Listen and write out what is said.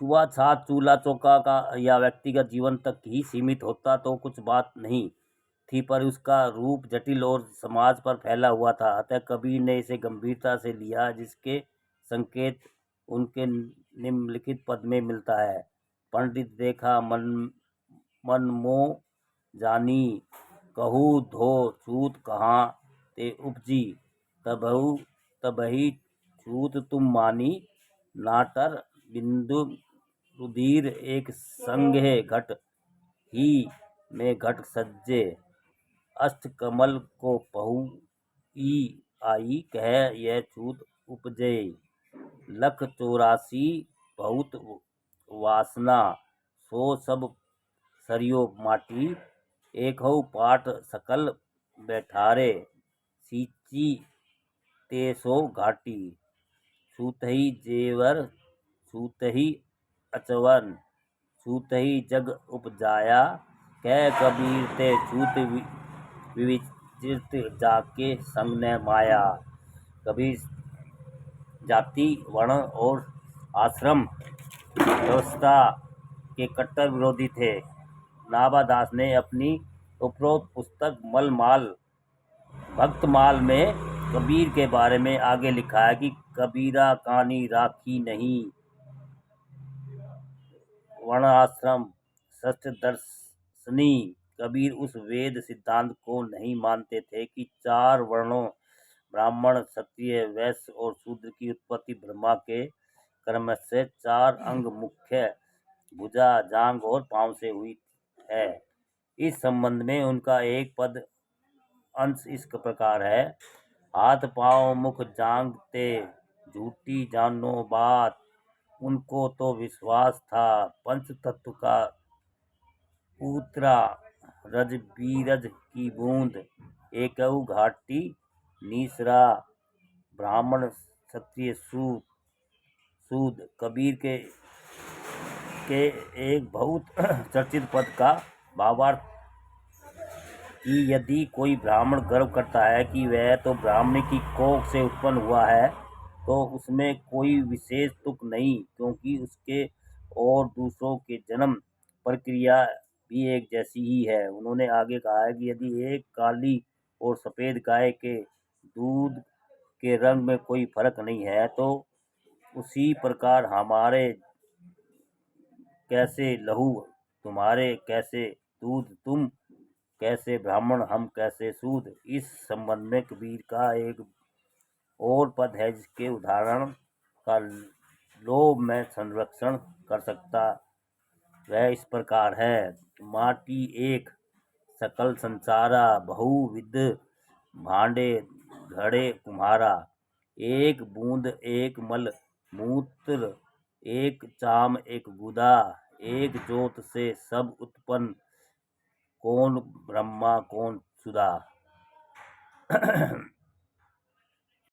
छुआछात चूल्हा चौका का या व्यक्तिगत जीवन तक ही सीमित होता तो कुछ बात नहीं थी, पर उसका रूप जटिल और समाज पर फैला हुआ था। अतः कबीर ने इसे गंभीरता से लिया, जिसके संकेत उनके निम्नलिखित पद में मिलता है। पंडित देखा मन मोह जानी, कहूँ धो छूत कहाँ ते उपजी, तबहि छूत तुम मानी, नाटर बिंदु रुधिर एक संगे घट ही में घट सज्जे, अष्ट कमल को पहु ई आई, कह यह छूत उपजे, लख 84 बहुत वासना, सो सब सरियो माटी, एकहु पाट सकल बैठारे, सींची ते सो घाटी, छूतहि जेवर छूतहि अचवन, छूतहि जग उपजाया, कह कबीर ते छूत विविचित जाके संग न माया। कबीर जाति, वर्ण और आश्रम व्यवस्था के कट्टर विरोधी थे। नाभादास ने अपनी उपरोक्त पुस्तक भक्तमाल में कबीर के बारे में आगे लिखा है कि कबीरा कानी राखी नहीं, वर्णाश्रम षष्ठदर्शनी। कबीर उस वेद सिद्धांत को नहीं मानते थे कि 4 वर्णों ब्राह्मण, क्षत्रिय, वैश्य और शूद्र की उत्पत्ति ब्रह्मा के क्रमशः 4 अंग मुख्य भुजा, जांघ और पांव से हुई है। इस संबंध में उनका एक पद अंश इस प्रकार है: हाथ पांव मुख जांघ ते झूठी जानो बात, उनको तो विश्वास था पंच तत्व का पूतरा, रज बीरज की बूंद, एकऊ घाटी नीसरा, ब्राह्मण क्षत्रिय सूद। कबीर के एक बहुत चर्चित पद का भावार्थ कि यदि कोई ब्राह्मण गर्व करता है कि वह तो ब्राह्मणी की कोख से उत्पन्न हुआ है, तो उसमें कोई विशेष तुक नहीं, क्योंकि उसके और दूसरों के जन्म प्रक्रिया भी एक जैसी ही है। उन्होंने आगे कहा है कि यदि एक काली और सफेद गाय के दूध के रंग में कोई फर्क नहीं है, तो उसी प्रकार हमारे कैसे लहू, तुम्हारे कैसे दूध, तुम कैसे ब्राह्मण, हम कैसे सूद। इस संबंध में कबीर का एक और पद है, जिसके उदाहरण का लोभ में संरक्षण कर सकता। वह इस प्रकार है: माटी एक सकल संसारा, बहुविध भांडे घड़े कुम्हारा, एक बूंद एक मल मूत्र, एक चाम एक गुदा, एक जोत से सब उत्पन्न, कौन ब्रह्मा कौन सुधा।